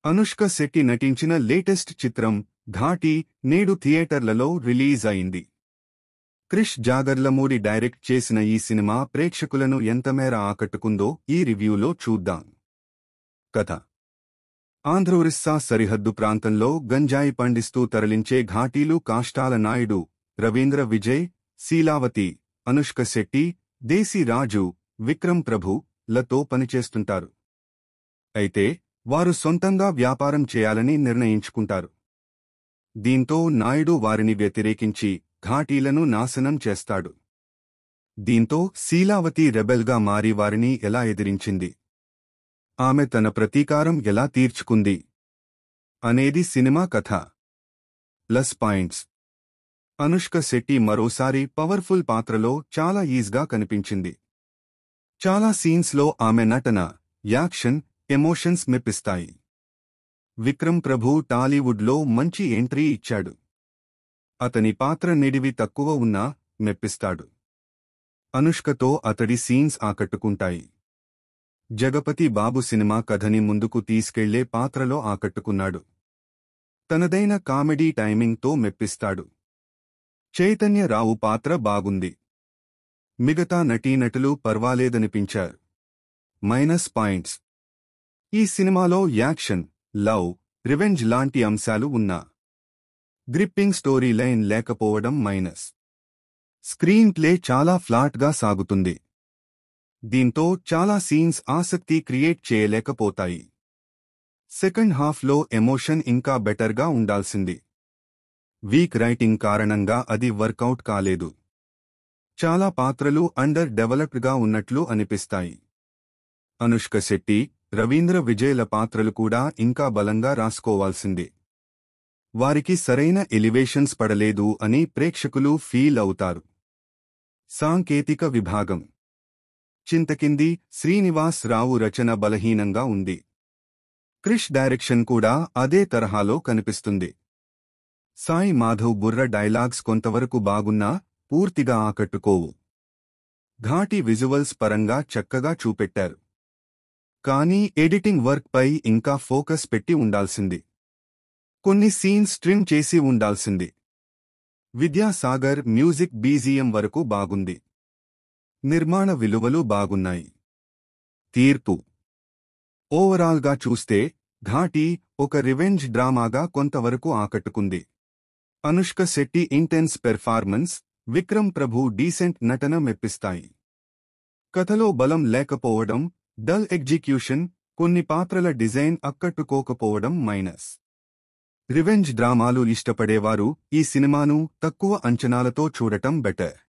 అనుష్క శెట్టి నటించిన లేటెస్ట్ చిత్రం ఘాటి నేడు థియేటర్లలో రిలీజ్ అయింది. క్రిష్ జాగర్లమూడి డైరెక్ట్ చేసిన ఈ సినిమా ప్రేక్షకులను ఎంతమేర ఆకట్టుకుందో ఈ రివ్యూలో చూద్దాం. కథ: ఆంధ్ర-ఒరిస్సా సరిహద్దు ప్రాంతంలో గంజాయి పండిస్తూ తరలించే ఘాటీలు కాష్టాల నాయుడు, రవీంద్ర విజయ్, శీలావతి, అనుష్క శెట్టి, దేశీ రాజు, విక్రమ్ ప్రభు లతో పనిచేస్తుంటారు. అయితే వారు సొంతంగా వ్యాపారం చేయాలని నిర్ణయించుకుంటారు. దీంతో నాయుడు వారిని వ్యతిరేకించి ఘాటీలను నాశనం చేస్తాడు. దీంతో శీలావతి రెబెల్గా మారి వారిని ఎలా ఎదిరించింది, ఆమె తన ప్రతీకారం ఎలా తీర్చుకుంది అనేది సినిమా కథ. ప్లస్ పాయింట్స్: అనుష్క శెట్టి మరోసారి పవర్ఫుల్ పాత్రలో చాలా ఈజ్గా కనిపించింది. చాలా సీన్స్లో ఆమె నటన, యాక్షన్, ఎమోషన్స్ మెప్పిస్తాయి. విక్రమ్ ప్రభు టాలీవుడ్లో మంచి ఎంట్రీ ఇచ్చాడు. అతని పాత్ర నిడివి తక్కువ ఉన్నా మెప్పిస్తాడు. అనుష్కతో అతడి సీన్స్ ఆకట్టుకుంటాయి. జగపతి బాబు సినిమా కథని ముందుకు తీసుకెళ్లే పాత్రలో ఆకట్టుకున్నాడు. తనదైన కామెడీ టైమింగ్తో మెప్పిస్తాడు. చైతన్యరావు పాత్ర బాగుంది. మిగతా నటీనటులు పర్వాలేదనిపించారు. మైనస్ పాయింట్స్: ఈ సినిమాలో యాక్షన్, లవ్, రివెంజ్ లాంటి అంశాలు ఉన్నా గ్రిప్పింగ్ స్టోరీ లైన్ లేకపోవడం మైనస్. స్క్రీన్ ప్లే చాలా ఫ్లాట్గా సాగుతుంది. దీంతో చాలా సీన్స్ ఆసక్తి క్రియేట్ చేయలేకపోతాయి. సెకండ్ హాఫ్లో ఎమోషన్ ఇంకా బెటర్గా ఉండాల్సింది. వీక్ రైటింగ్ కారణంగా అది వర్కౌట్ కాలేదు. చాలా పాత్రలు అండర్ డెవలప్డ్గా ఉన్నట్లు అనిపిస్తాయి. అనుష్క శెట్టి, రవీంద్ర విజయ్ల పాత్రలు కూడా ఇంకా బలంగా రాసుకోవాల్సింది. వారికి సరైన ఎలివేషన్స్ పడలేదు అని ప్రేక్షకులు ఫీల్ అవుతారు. సాంకేతిక విభాగం: చింతకింది శ్రీనివాస్ రావు రచన బలహీనంగా ఉంది. క్రిష్ డైరెక్షన్ కూడా అదే తరహాలో కనిపిస్తుంది. సాయి మాధవ్ బుర్ర డైలాగ్స్ కొంతవరకు బాగున్నా పూర్తిగా ఆకట్టుకోవు. ఘాటి విజువల్స్ పరంగా చక్కగా చూపెట్టారు. కానీ ఎడిటింగ్ వర్క్ పై ఇంకా ఫోకస్ పెట్టి ఉండాల్సింది. కొన్ని సీన్స్ ట్రిమ్ చేసి ఉండాల్సింది. విద్యాసాగర్ మ్యూజిక్ బీజీఎం వరకు బాగుంది. నిర్మాణ విలువలు బాగున్నాయి. తీర్పు: ఓవరాల్గా చూస్తే ఘాటి ఒక రివెంజ్ డ్రామాగా కొంతవరకు ఆకట్టుకుంది. అనుష్క శెట్టి ఇంటెన్స్ పెర్ఫార్మెన్స్, విక్రమ్ ప్రభు డీసెంట్ నటన మెప్పిస్తాయి. కథలో బలం లేకపోవడం, డల్ ఎగ్జిక్యూషన్, కొన్ని పాత్రల డిజైన్ ఆకట్టుకోకపోవడం మైనస్. రివెంజ్ డ్రామాలు ఇష్టపడేవారు ఈ సినిమాను తక్కువ అంచనాలతో చూడటం బెటర్.